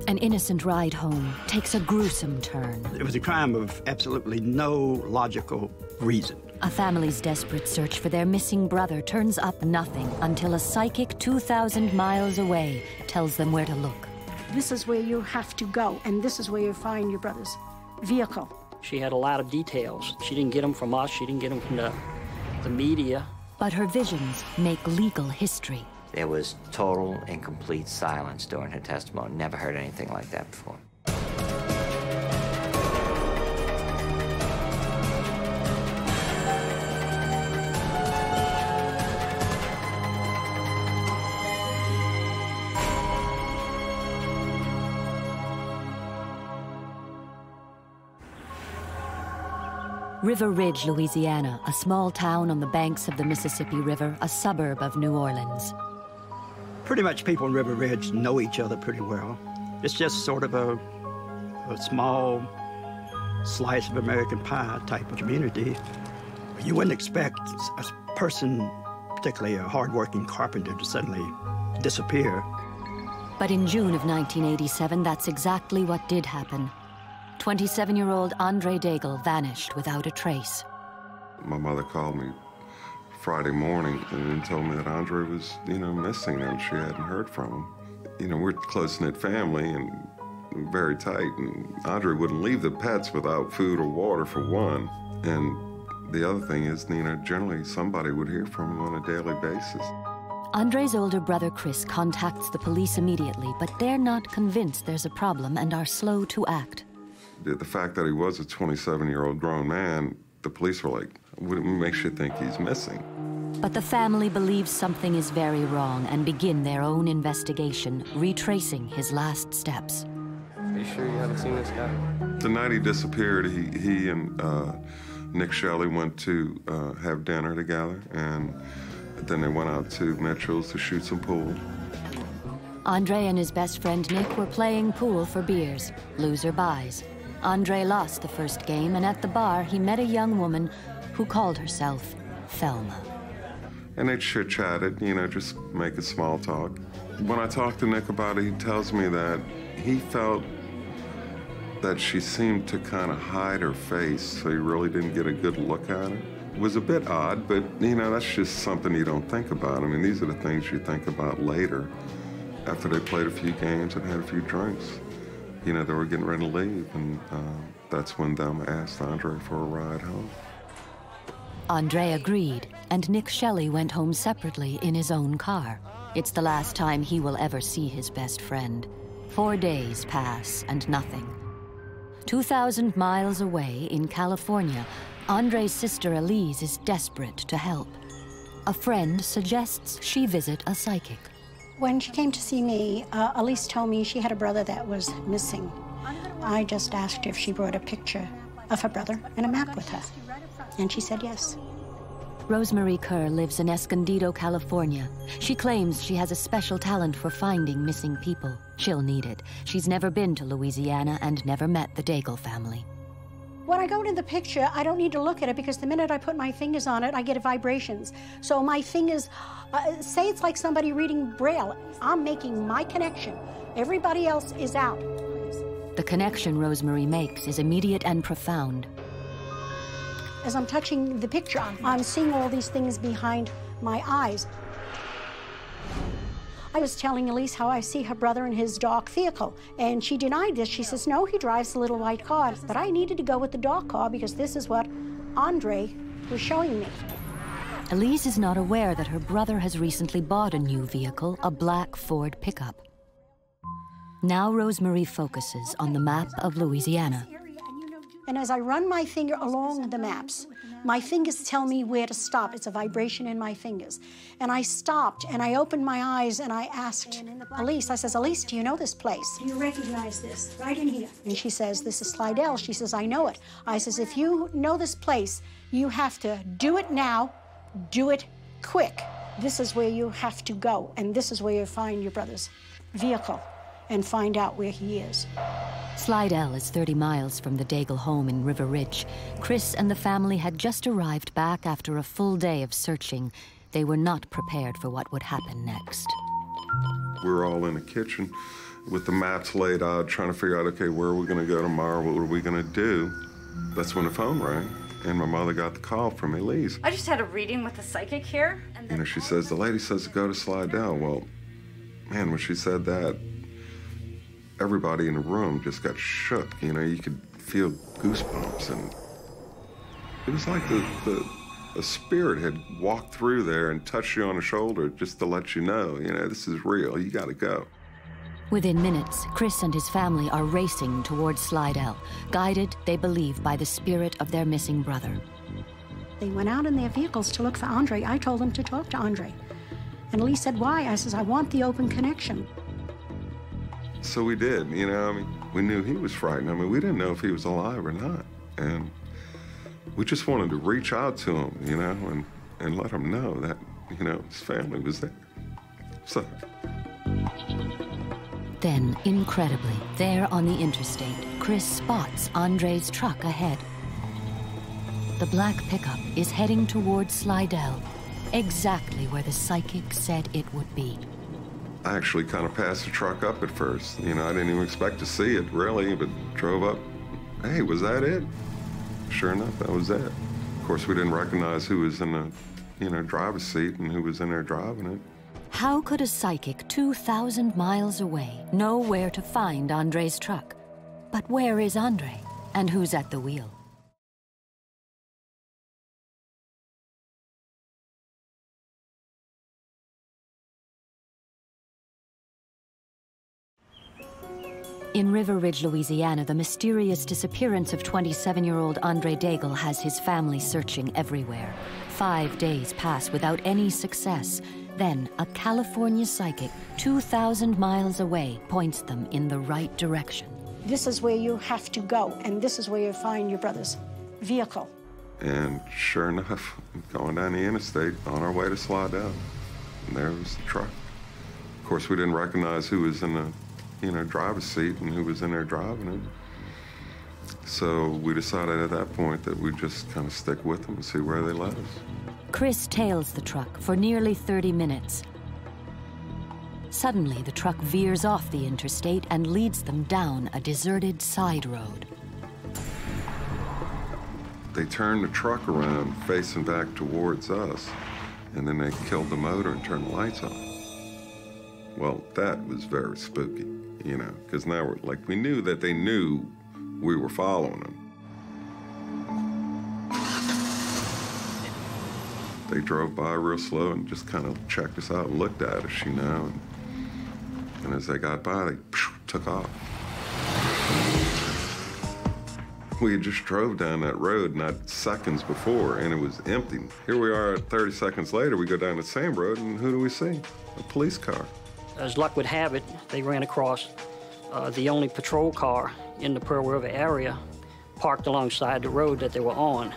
An innocent ride home takes a gruesome turn. It was a crime of absolutely no logical reason. A family's desperate search for their missing brother turns up nothing until a psychic 2,000 miles away tells them where to look. This is where you have to go, and this is where you find your brother's vehicle. She had a lot of details. She didn't get them from us. She didn't get them from the media. But her visions make legal history. There was total and complete silence during her testimony. Never heard anything like that before. River Ridge, Louisiana, a small town on the banks of the Mississippi River, a suburb of New Orleans. Pretty much people in River Ridge know each other pretty well. It's just sort of a small slice of American pie type of community. You wouldn't expect a person, particularly a hardworking carpenter, to suddenly disappear. But in June of 1987, that's exactly what did happen. 27-year-old Andre Daigle vanished without a trace. My mother called me Friday morning and told me that Andre was, missing and she hadn't heard from him. We're a close-knit family and very tight, and Andre wouldn't leave the pets without food or water, for one. And the other thing is, generally somebody would hear from him on a daily basis. Andre's older brother, Chris, contacts the police immediately, but they're not convinced there's a problem and are slow to act. The fact that he was a 27-year-old grown man, the police were like, what makes you think he's missing? But the family believes something is very wrong and begin their own investigation, retracing his last steps. Are you sure you haven't seen this guy? The night he disappeared, he and Nick Shelley went to have dinner together, and then they went out to Mitchell's to shoot some pool. Andre and his best friend Nick were playing pool for beers. Loser buys. Andre lost the first game, and at the bar, he met a young woman who called herself Thelma. And they chit-chatted, just making small talk. When I talked to Nick about it, he tells me that he felt that she seemed to kind of hide her face, so he really didn't get a good look at her. It was a bit odd, but, that's just something you don't think about. I mean, these are the things you think about later, after they played a few games and had a few drinks. They were getting ready to leave, and that's when Thelma asked Andre for a ride home. Andre agreed, and Nick Shelley went home separately in his own car. It's the last time he will ever see his best friend. 4 days pass, and nothing. 2,000 miles away in California, Andre's sister Elise is desperate to help. A friend suggests she visit a psychic. When she came to see me, Elise told me she had a brother that was missing. I just asked her if she brought a picture of her brother and a map with her, and she said yes. Rosemarie Kerr lives in Escondido, California. She claims she has a special talent for finding missing people. She'll need it. She's never been to Louisiana and never met the Daigle family. When I go to the picture, I don't need to look at it because the minute I put my fingers on it, I get vibrations. So my fingers, say it's like somebody reading Braille. I'm making my connection. Everybody else is out. The connection Rosemarie makes is immediate and profound. As I'm touching the picture, I'm seeing all these things behind my eyes. I was telling Elise how I see her brother in his dark vehicle, and she denied this. She says, no, he drives the little white car. But I needed to go with the dark car because this is what Andre was showing me. Elise is not aware that her brother has recently bought a new vehicle, a black Ford pickup. Now Rosemarie focuses on the map of Louisiana. And as I run my finger along the maps, my fingers tell me where to stop. It's a vibration in my fingers. And I stopped, and I opened my eyes, and I asked Elise, I says, Elise, do you know this place? Do you recognize this? Right in here. And she says, this is Slidell. She says, I know it. I says, if you know this place, you have to do it now, do it quick. This is where you have to go, and this is where you find your brother's vehicle and find out where he is. Slidell is 30 miles from the Daigle home in River Ridge. Chris and the family had just arrived back after a full day of searching. They were not prepared for what would happen next. We were all in the kitchen, with the maps laid out, trying to figure out, okay, where are we going to go tomorrow? What are we going to do? That's when the phone rang, and my mother got the call from Elise. I just had a reading with a psychic here. And you know, she says, the lady says to go to Slidell. Well, man, when she said that, everybody in the room just got shook. You know, you could feel goosebumps, and it was like a spirit had walked through there and touched you on the shoulder just to let you know, this is real, you gotta go. Within minutes, Chris and his family are racing towards Slidell, guided, they believe, by the spirit of their missing brother. They went out in their vehicles to look for Andre. I told them to talk to Andre. And Elise said, why? I says, I want the open connection. So we did, we knew he was frightened. We didn't know if he was alive or not. And we just wanted to reach out to him, and let him know that, his family was there. So. Then, incredibly, there on the interstate, Chris spots Andre's truck ahead. The black pickup is heading towards Slidell, exactly where the psychic said it would be. I actually kind of passed the truck up at first. I didn't even expect to see it, really, but drove up. Hey, was that it? Sure enough, that was it. Of course, we didn't recognize who was in the, driver's seat and who was in there driving it. How could a psychic 2,000 miles away know where to find Andre's truck? But where is Andre, and who's at the wheel? In River Ridge, Louisiana, the mysterious disappearance of 27-year-old Andre Daigle has his family searching everywhere. 5 days pass without any success. Then, a California psychic 2,000 miles away points them in the right direction. This is where you have to go, and this is where you find your brother's vehicle. And sure enough, going down the interstate on our way to Slidell, and there was the truck. Of course, we didn't recognize who was in the driver's seat and who was in there driving it. So we decided at that point that we'd just kind of stick with them and see where they led us. Chris tails the truck for nearly 30 minutes. Suddenly, the truck veers off the interstate and leads them down a deserted side road. They turned the truck around, facing back towards us, and then they killed the motor and turned the lights off. Well, that was very spooky, because now we knew that they knew we were following them. They drove by real slow and just kind of checked us out and looked at us, and as they got by, they took off. We had just drove down that road not seconds before, and it was empty. Here we are 30 seconds later, we go down the same road, and who do we see? A police car. As luck would have it, they ran across the only patrol car in the Pearl River area, parked alongside the road that they were on.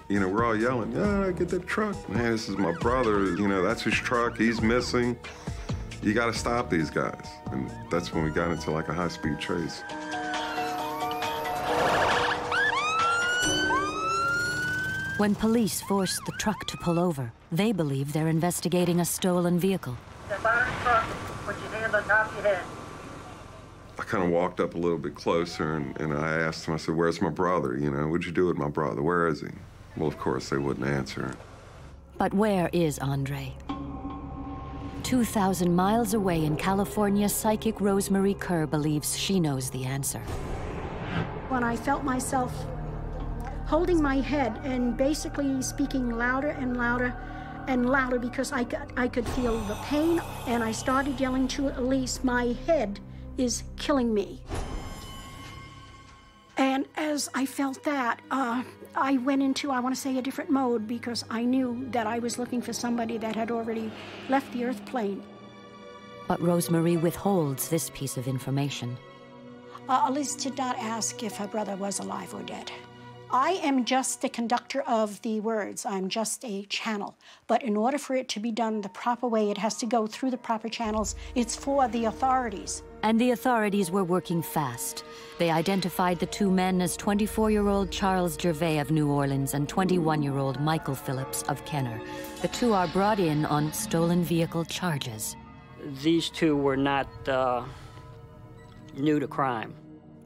We're all yelling, yeah, get that truck. Man, this is my brother, that's his truck, he's missing. You gotta stop these guys. And that's when we got into a high-speed chase. When police force the truck to pull over, they believe they're investigating a stolen vehicle. Step out of the truck, put your hand on top of your head. I kind of walked up a little bit closer, and I asked him, I said, where's my brother? What'd you do with my brother? Where is he? Well, of course, they wouldn't answer. But where is Andre? 2,000 miles away in California, psychic Rosemarie Kerr believes she knows the answer. When I felt myself holding my head and basically speaking louder and louder and louder because I could feel the pain, and I started yelling to Elise, my head is killing me. And as I felt that, I went into, I want to say, a different mode, because I knew that I was looking for somebody that had already left the earth plane. But Rosemarie withholds this piece of information. Elise did not ask if her brother was alive or dead. I am just the conductor of the words. I'm just a channel. But in order for it to be done the proper way, it has to go through the proper channels. It's for the authorities. And the authorities were working fast. They identified the two men as 24-year-old Charles Gervais of New Orleans and 21-year-old Michael Phillips of Kenner. The two are brought in on stolen vehicle charges. These two were not new to crime.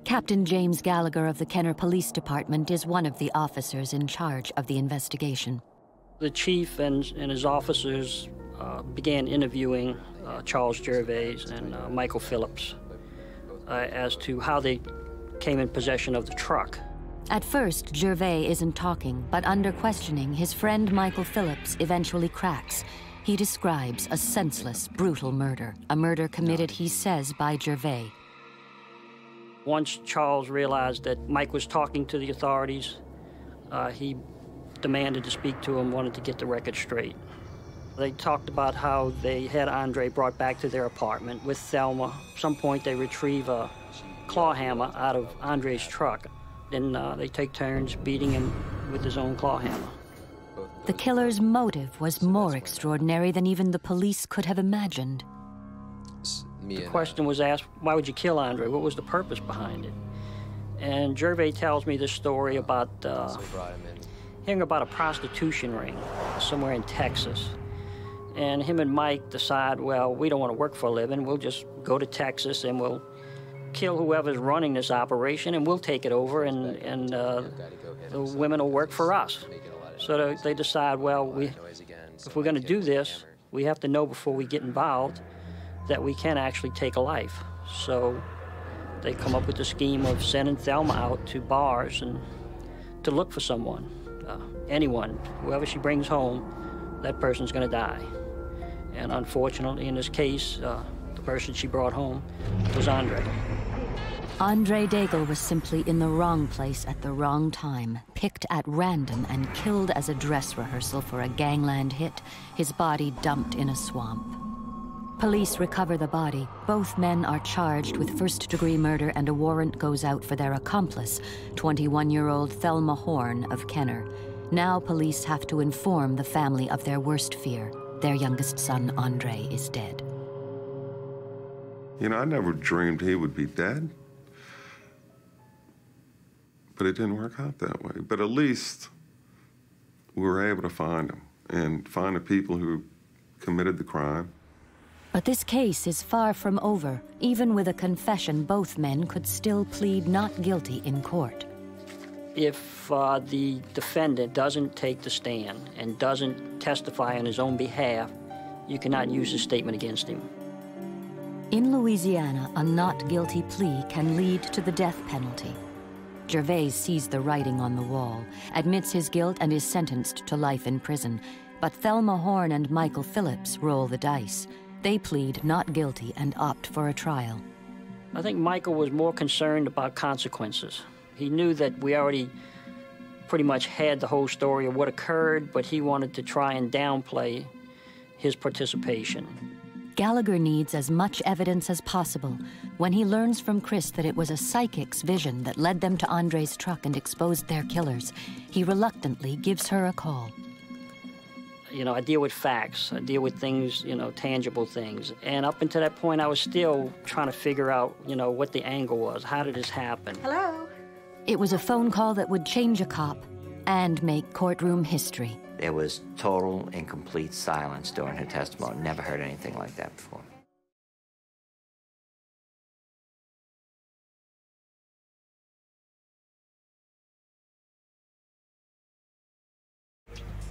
Captain James Gallagher of the Kenner Police Department is one of the officers in charge of the investigation. The chief and his officers began interviewing Charles Gervais and Michael Phillips as to how they came in possession of the truck. At first, Gervais isn't talking, but under questioning, his friend Michael Phillips eventually cracks. He describes a senseless, brutal murder, a murder committed, he says, by Gervais. Once Charles realized that Mike was talking to the authorities, he demanded to speak to him, wanted to get the record straight. They talked about how they had Andre brought back to their apartment with Thelma. At some point, they retrieve a claw hammer out of Andre's truck. Then they take turns beating him with his own claw hammer. The killer's motive was more extraordinary than even the police could have imagined. The question was asked, why would you kill Andre? What was the purpose behind it? And Gervais tells me this story about hearing about a prostitution ring somewhere in Texas. And him and Mike decide, well, we don't want to work for a living. We'll just go to Texas and we'll kill whoever's running this operation and we'll take it over and the women will work for us. So they decide, well, if we're going to do this, we have to know before we get involved that we can actually take a life. So they come up with the scheme of sending Thelma out to bars and to look for someone, anyone, whoever she brings home, that person's going to die. And unfortunately, in this case, the person she brought home was Andre. Andre Daigle was simply in the wrong place at the wrong time, picked at random and killed as a dress rehearsal for a gangland hit, his body dumped in a swamp. Police recover the body. Both men are charged with first-degree murder and a warrant goes out for their accomplice, 21-year-old Thelma Horn of Kenner. Now police have to inform the family of their worst fear. Their youngest son, Andre, is dead. You know, I never dreamed he would be dead. But it didn't work out that way. But at least we were able to find him and find the people who committed the crime. But this case is far from over. Even with a confession, both men could still plead not guilty in court. If the defendant doesn't take the stand and doesn't testify on his own behalf, you cannot use his statement against him. In Louisiana, a not guilty plea can lead to the death penalty. Gervais sees the writing on the wall, admits his guilt, and is sentenced to life in prison. But Thelma Horn and Michael Phillips roll the dice. They plead not guilty and opt for a trial. I think Michael was more concerned about consequences. He knew that we already pretty much had the whole story of what occurred, but he wanted to try and downplay his participation. Gallagher needs as much evidence as possible. When he learns from Chris that it was a psychic's vision that led them to Andre's truck and exposed their killers, he reluctantly gives her a call. You know, I deal with facts. I deal with things, you know, tangible things. And up until that point, I was still trying to figure out, you know, what the angle was. How did this happen? Hello? It was a phone call that would change a cop and make courtroom history. There was total and complete silence during her testimony. Never heard anything like that before.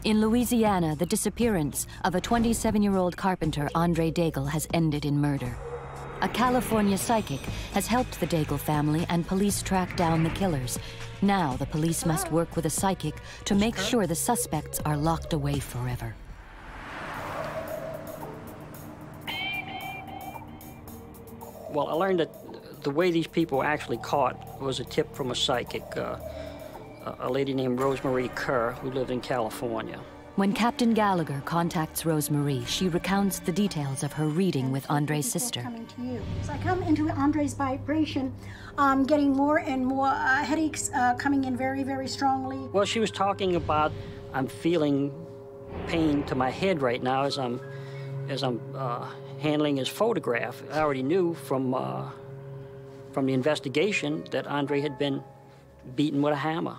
In Louisiana, the disappearance of a 27-year-old carpenter, Andre Daigle, has ended in murder. A California psychic has helped the Daigle family and police track down the killers. Now the police must work with a psychic to make sure the suspects are locked away forever. Well, I learned that the way these people were actually caught was a tip from a psychic, a lady named Rosemarie Kerr, who lived in California. When Captain Gallagher contacts Rosemarie, she recounts the details of her reading with Andre's sister. Coming to you. So I come into Andre's vibration, getting more and more headaches coming in very, very strongly. Well, she was talking about, I'm feeling pain to my head right now as I'm handling his photograph. I already knew from the investigation that Andre had been beaten with a hammer.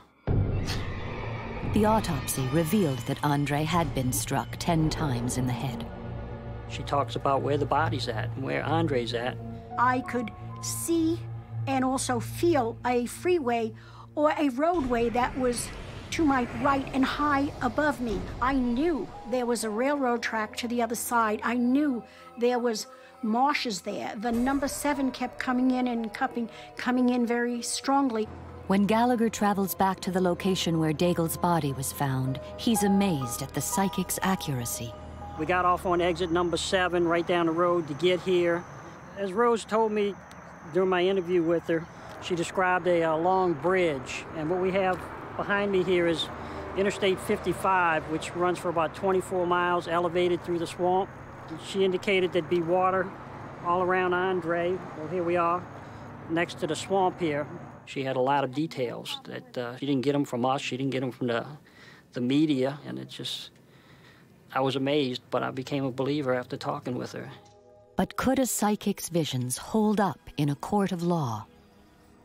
The autopsy revealed that Andre had been struck 10 times in the head. She talks about where the body's at and where Andre's at. I could see and also feel a freeway or a roadway that was to my right and high above me. I knew there was a railroad track to the other side. I knew there was marshes there. The number 7 kept coming in and coming in very strongly. When Gallagher travels back to the location where Daigle's body was found, he's amazed at the psychic's accuracy. We got off on exit number 7 right down the road to get here. As Rose told me during my interview with her, she described a long bridge, and what we have behind me here is Interstate 55, which runs for about 24 miles, elevated through the swamp. She indicated there'd be water all around Andre. Well, here we are, next to the swamp here. She had a lot of details that she didn't get them from us, she didn't get them from the media, and it just, I was amazed, but I became a believer after talking with her. But could a psychic's visions hold up in a court of law?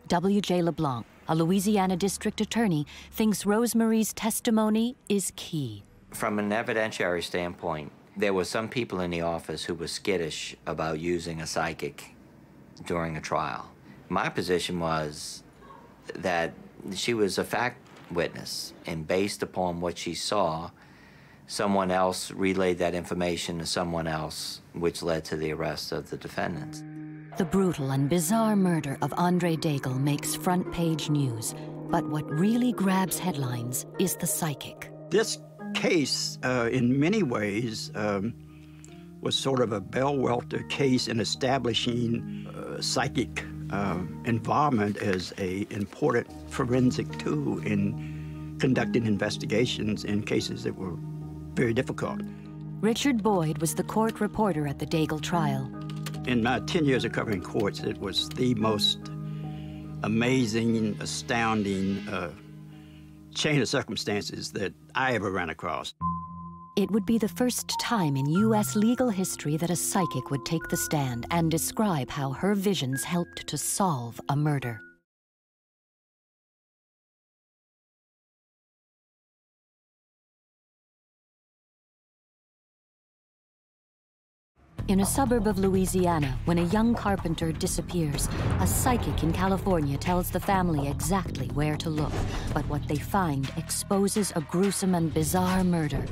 W.J. LeBlanc, a Louisiana district attorney, thinks Rosemarie's testimony is key. From an evidentiary standpoint, there were some people in the office who were skittish about using a psychic during a trial. My position was that she was a fact witness, and based upon what she saw, someone else relayed that information to someone else, which led to the arrest of the defendants. The brutal and bizarre murder of Andre Daigle makes front-page news, but what really grabs headlines is the psychic. This case, in many ways, was sort of a bellwether case in establishing psychic involvement as an important forensic tool in conducting investigations in cases that were very difficult. Richard Boyd was the court reporter at the Daigle trial. In my 10 years of covering courts, it was the most amazing, astounding chain of circumstances that I ever ran across. It would be the first time in U.S. legal history that a psychic would take the stand and describe how her visions helped to solve a murder. In a suburb of Louisiana, when a young carpenter disappears, a psychic in California tells the family exactly where to look. But what they find exposes a gruesome and bizarre murder.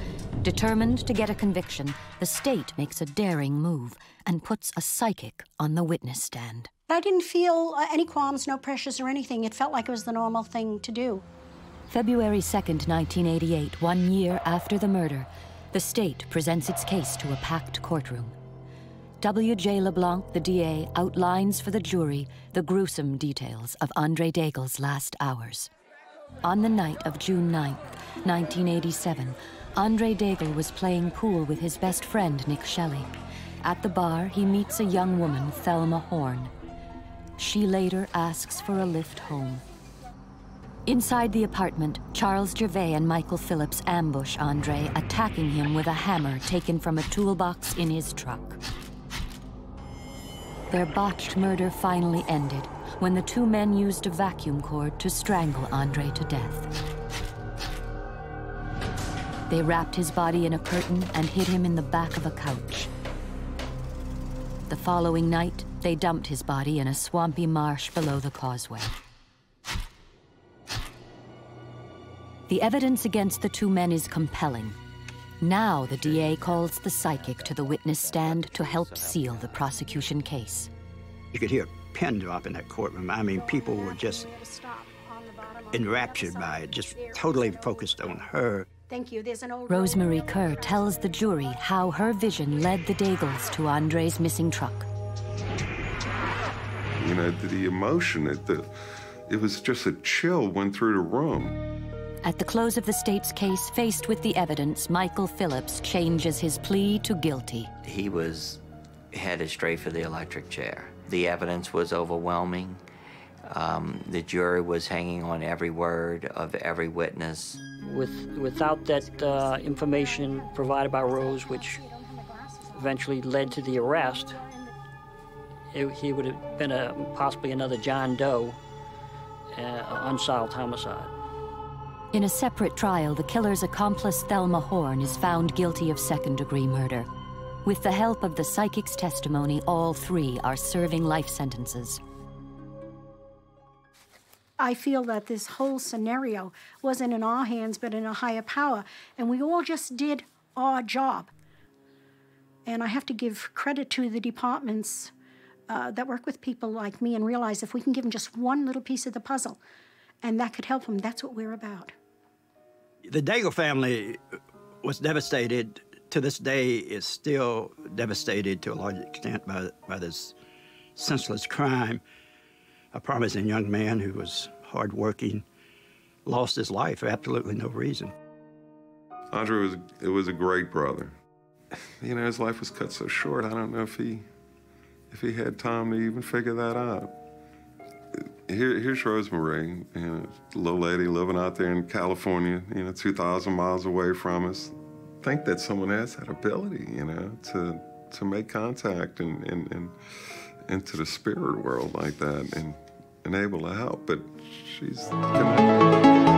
Determined to get a conviction, the state makes a daring move and puts a psychic on the witness stand. I didn't feel any qualms, no pressures or anything. It felt like it was the normal thing to do. February 2nd, 1988, 1 year after the murder, the state presents its case to a packed courtroom. W.J. LeBlanc, the DA, outlines for the jury the gruesome details of Andre Daigle's last hours. On the night of June 9th, 1987, Andre Daigle was playing pool with his best friend, Nick Shelley. At the bar, he meets a young woman, Thelma Horn. She later asks for a lift home. Inside the apartment, Charles Gervais and Michael Phillips ambush Andre, attacking him with a hammer taken from a toolbox in his truck. Their botched murder finally ended when the two men used a vacuum cord to strangle Andre to death. They wrapped his body in a curtain and hid him in the back of a couch. The following night, they dumped his body in a swampy marsh below the causeway. The evidence against the two men is compelling. Now the DA calls the psychic to the witness stand to help seal the prosecution case. You could hear a pin drop in that courtroom. I mean, people were just enraptured by it, just totally focused on her. Thank you. There's an old Rosemarie Kerr tells the jury how her vision led the Daigles to Andre's missing truck. You know, the emotion, it was just a chill went through the room. At the close of the state's case, faced with the evidence, Michael Phillips changes his plea to guilty. He was headed straight for the electric chair. The evidence was overwhelming. The jury was hanging on every word of every witness. Without that information provided by Rose, which eventually led to the arrest, he would have been possibly another John Doe, unsolved homicide. In a separate trial, the killer's accomplice, Thelma Horn, is found guilty of second-degree murder. With the help of the psychic's testimony, all three are serving life sentences. I feel that this whole scenario wasn't in our hands, but in a higher power, and we all just did our job. And I have to give credit to the departments that work with people like me and realize if we can give them just one little piece of the puzzle, and that could help them, that's what we're about. The Daigle family was devastated. To this day, is still devastated to a large extent by this senseless crime. A promising young man who was hardworking lost his life for absolutely no reason. Andre was a great brother. You know, his life was cut so short. I don't know if he had time to even figure that out. Here's Rosemarie, you know, a little lady living out there in California, you know, 2,000 miles away from us. Think that someone has that ability, you know, to make contact and into the spirit world like that and able to help, but she's connected.